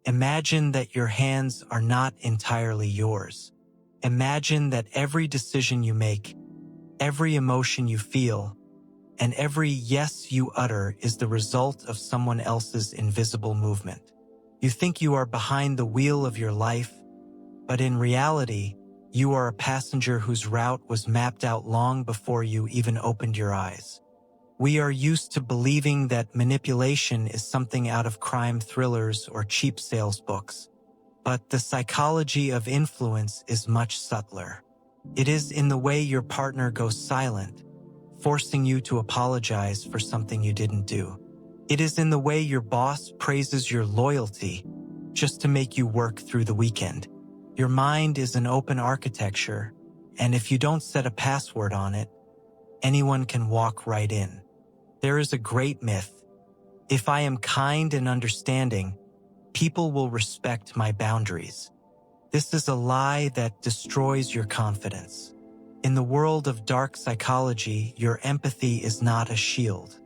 Imagine that your hands are not entirely yours. Imagine that every decision you make, every emotion you feel, and every yes you utter is the result of someone else's invisible movement. You think you are behind the wheel of your life, but in reality, you are a passenger whose route was mapped out long before you even opened your eyes. We are used to believing that manipulation is something out of crime thrillers or cheap sales books. But the psychology of influence is much subtler. It is in the way your partner goes silent, forcing you to apologize for something you didn't do. It is in the way your boss praises your loyalty just to make you work through the weekend. Your mind is an open architecture, and if you don't set a password on it, anyone can walk right in. There is a great myth. If I am kind and understanding, people will respect my boundaries. This is a lie that destroys your confidence. In the world of dark psychology, your empathy is not a shield.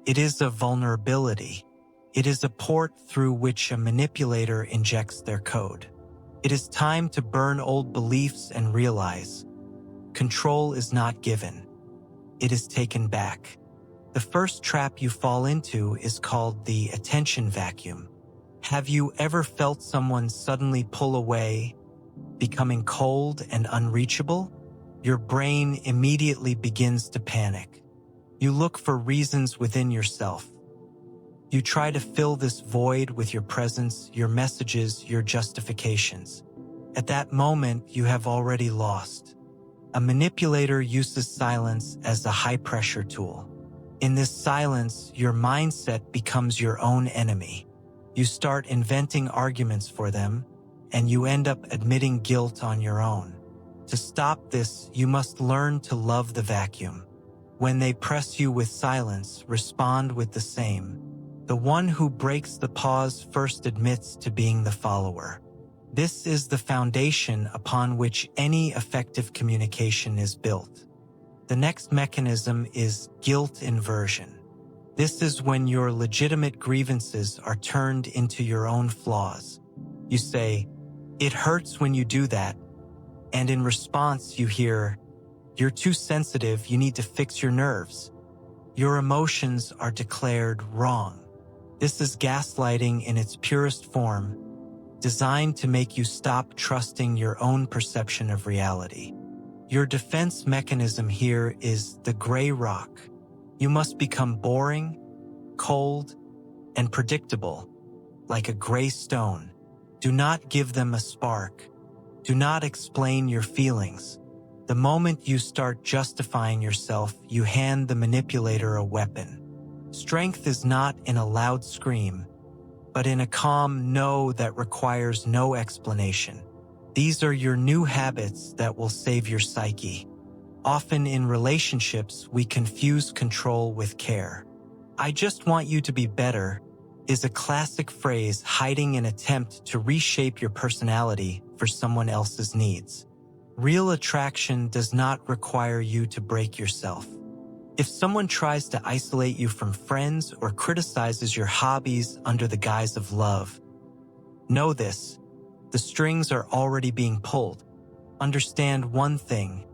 It is a vulnerability. It is a port through which a manipulator injects their code. It is time to burn old beliefs and realize control is not given. It is taken back. The first trap you fall into is called the attention vacuum. Have you ever felt someone suddenly pull away, becoming cold and unreachable? Your brain immediately begins to panic. You look for reasons within yourself. You try to fill this void with your presence, your messages, your justifications. At that moment, you have already lost. A manipulator uses silence as a high-pressure tool. In this silence, your mindset becomes your own enemy. You start inventing arguments for them, and you end up admitting guilt on your own. To stop this, you must learn to love the vacuum. When they press you with silence, respond with the same. The one who breaks the pause first admits to being the follower. This is the foundation upon which any effective communication is built. The next mechanism is guilt inversion. This is when your legitimate grievances are turned into your own flaws. You say, "It hurts when you do that," and in response you hear, "You're too sensitive, you need to fix your nerves." Your emotions are declared wrong. This is gaslighting in its purest form, designed to make you stop trusting your own perception of reality. Your defense mechanism here is the gray rock. You must become boring, cold, and predictable, like a gray stone. Do not give them a spark. Do not explain your feelings. The moment you start justifying yourself, you hand the manipulator a weapon. Strength is not in a loud scream, but in a calm no that requires no explanation. These are your new habits that will save your psyche. Often in relationships, we confuse control with care. "I just want you to be better" is a classic phrase hiding an attempt to reshape your personality for someone else's needs. Real attraction does not require you to break yourself. If someone tries to isolate you from friends or criticizes your hobbies under the guise of love, know this: the strings are already being pulled. Understand one thing: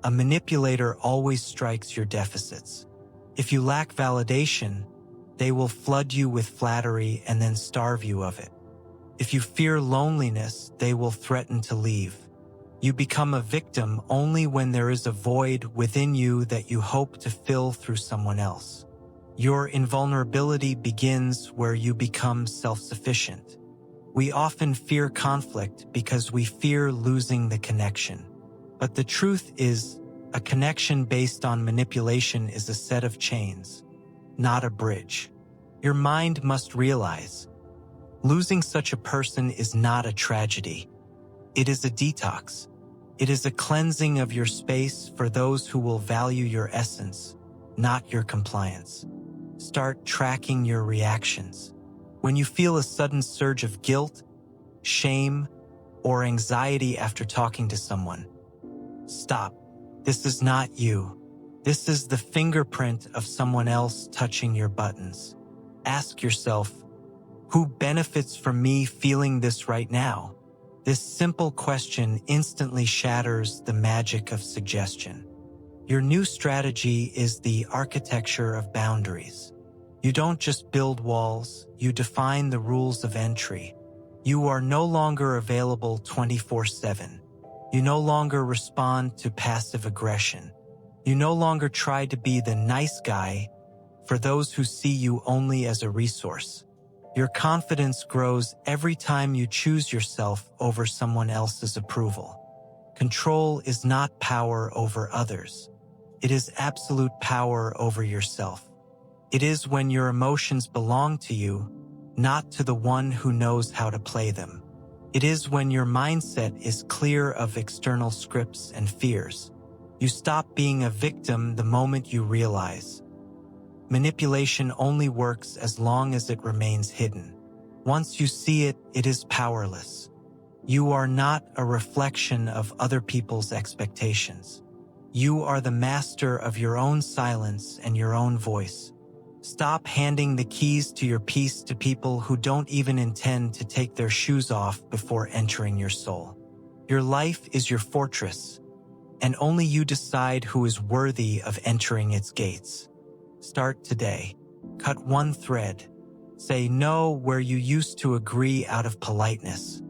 a manipulator always strikes your deficits. If you lack validation, they will flood you with flattery and then starve you of it. If you fear loneliness, they will threaten to leave. You become a victim only when there is a void within you that you hope to fill through someone else. Your invulnerability begins where you become self-sufficient. We often fear conflict because we fear losing the connection. But the truth is, a connection based on manipulation is a set of chains, not a bridge. Your mind must realize, losing such a person is not a tragedy. It is a detox. It is a cleansing of your space for those who will value your essence, not your compliance. Start tracking your reactions. When you feel a sudden surge of guilt, shame, or anxiety after talking to someone, stop. This is not you. This is the fingerprint of someone else touching your buttons. Ask yourself, Who benefits from me feeling this right now? This simple question instantly shatters the magic of suggestion. Your new strategy is the architecture of boundaries. You don't just build walls, you define the rules of entry. You are no longer available 24/7. You no longer respond to passive aggression. You no longer try to be the nice guy for those who see you only as a resource. Your confidence grows every time you choose yourself over someone else's approval. Control is not power over others. It is absolute power over yourself. It is when your emotions belong to you, not to the one who knows how to play them. It is when your mindset is clear of external scripts and fears. You stop being a victim the moment you realize manipulation only works as long as it remains hidden. Once you see it, it is powerless. You are not a reflection of other people's expectations. You are the master of your own silence and your own voice. Stop handing the keys to your peace to people who don't even intend to take their shoes off before entering your soul. Your life is your fortress, and only you decide who is worthy of entering its gates. Start today. Cut one thread. Say no where you used to agree out of politeness.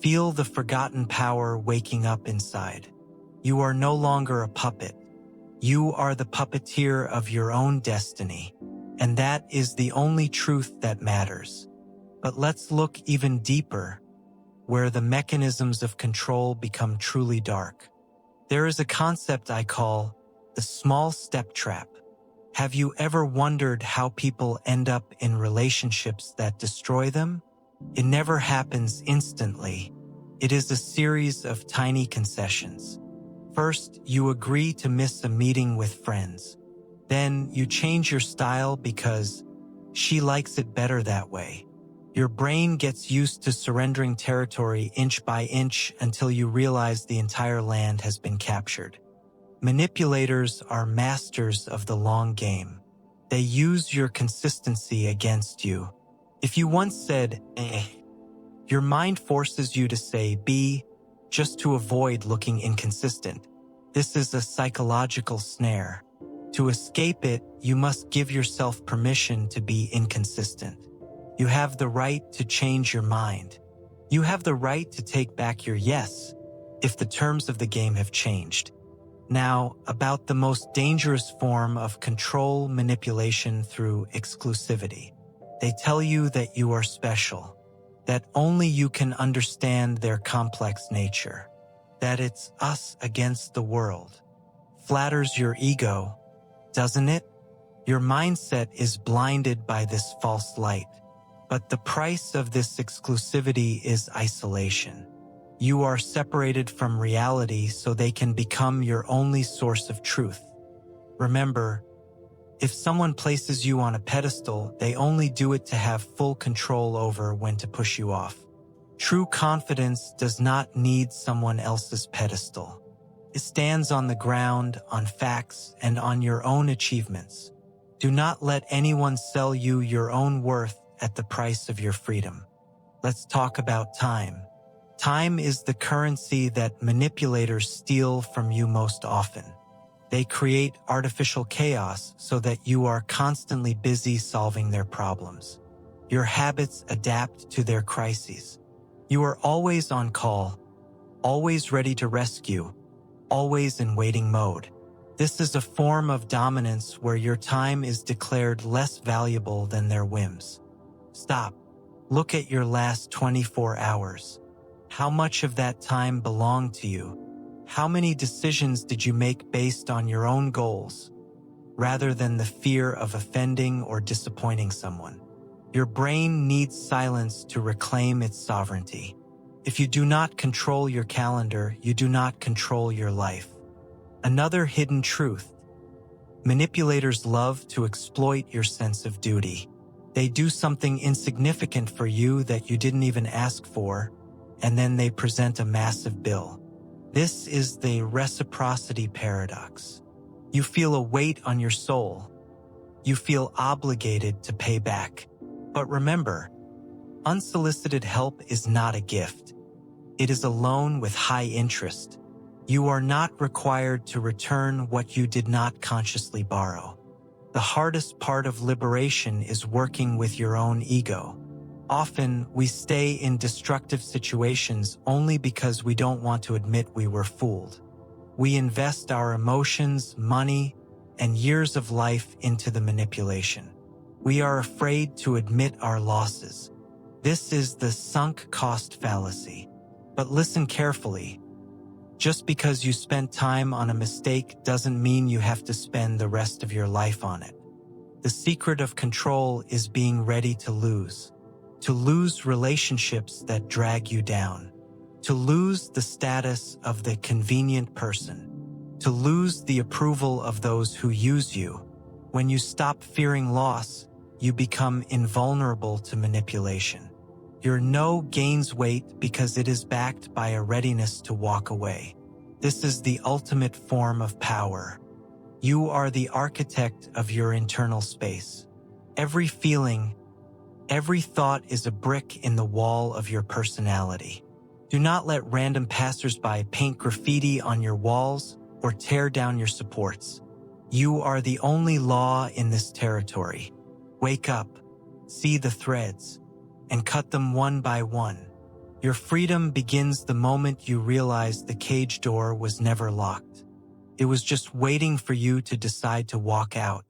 Feel the forgotten power waking up inside. You are no longer a puppet. You are the puppeteer of your own destiny, and that is the only truth that matters. But let's look even deeper, where the mechanisms of control become truly dark. There is a concept I call the small step trap. Have you ever wondered how people end up in relationships that destroy them? It never happens instantly. It is a series of tiny concessions. First, you agree to miss a meeting with friends. Then you change your style because she likes it better that way. Your brain gets used to surrendering territory inch by inch until you realize the entire land has been captured. Manipulators are masters of the long game. They use your consistency against you. If you once said, your mind forces you to say B just to avoid looking inconsistent. This is a psychological snare. To escape it, you must give yourself permission to be inconsistent. You have the right to change your mind. You have the right to take back your yes if the terms of the game have changed. Now, about the most dangerous form of control manipulation through exclusivity. They tell you that you are special, that only you can understand their complex nature, that it's us against the world. Flatters your ego, doesn't it? Your mindset is blinded by this false light. But the price of this exclusivity is isolation. You are separated from reality so they can become your only source of truth. Remember, if someone places you on a pedestal, they only do it to have full control over when to push you off. True confidence does not need someone else's pedestal. It stands on the ground, on facts, and on your own achievements. Do not let anyone sell you your own worth at the price of your freedom. Let's talk about time. Time is the currency that manipulators steal from you most often. They create artificial chaos so that you are constantly busy solving their problems. Your habits adapt to their crises. You are always on call, always ready to rescue, always in waiting mode. This is a form of dominance where your time is declared less valuable than their whims. Stop. Look at your last 24 hours. How much of that time belonged to you? How many decisions did you make based on your own goals, rather than the fear of offending or disappointing someone? Your brain needs silence to reclaim its sovereignty. If you do not control your calendar, you do not control your life. Another hidden truth. Manipulators love to exploit your sense of duty. They do something insignificant for you that you didn't even ask for, and then they present a massive bill. This is the reciprocity paradox. You feel a weight on your soul. You feel obligated to pay back. But remember, Unsolicited help is not a gift. It is a loan with high interest. You are not required to return what you did not consciously borrow. The hardest part of liberation is working with your own ego. Often, we stay in destructive situations only because we don't want to admit we were fooled. We invest our emotions, money, and years of life into the manipulation. We are afraid to admit our losses. This is the sunk cost fallacy. But listen carefully. Just because you spent time on a mistake doesn't mean you have to spend the rest of your life on it. The secret of control is being ready to lose. To lose relationships that drag you down. To lose the status of the convenient person. To lose the approval of those who use you. When you stop fearing loss, you become invulnerable to manipulation. Your no gains weight because it is backed by a readiness to walk away. This is the ultimate form of power. You are the architect of your internal space. Every feeling, every thought is a brick in the wall of your personality. Do not let random passersby paint graffiti on your walls or tear down your supports. You are the only law in this territory. Wake up, see the threads, and cut them one by one. Your freedom begins the moment you realize the cage door was never locked. It was just waiting for you to decide to walk out.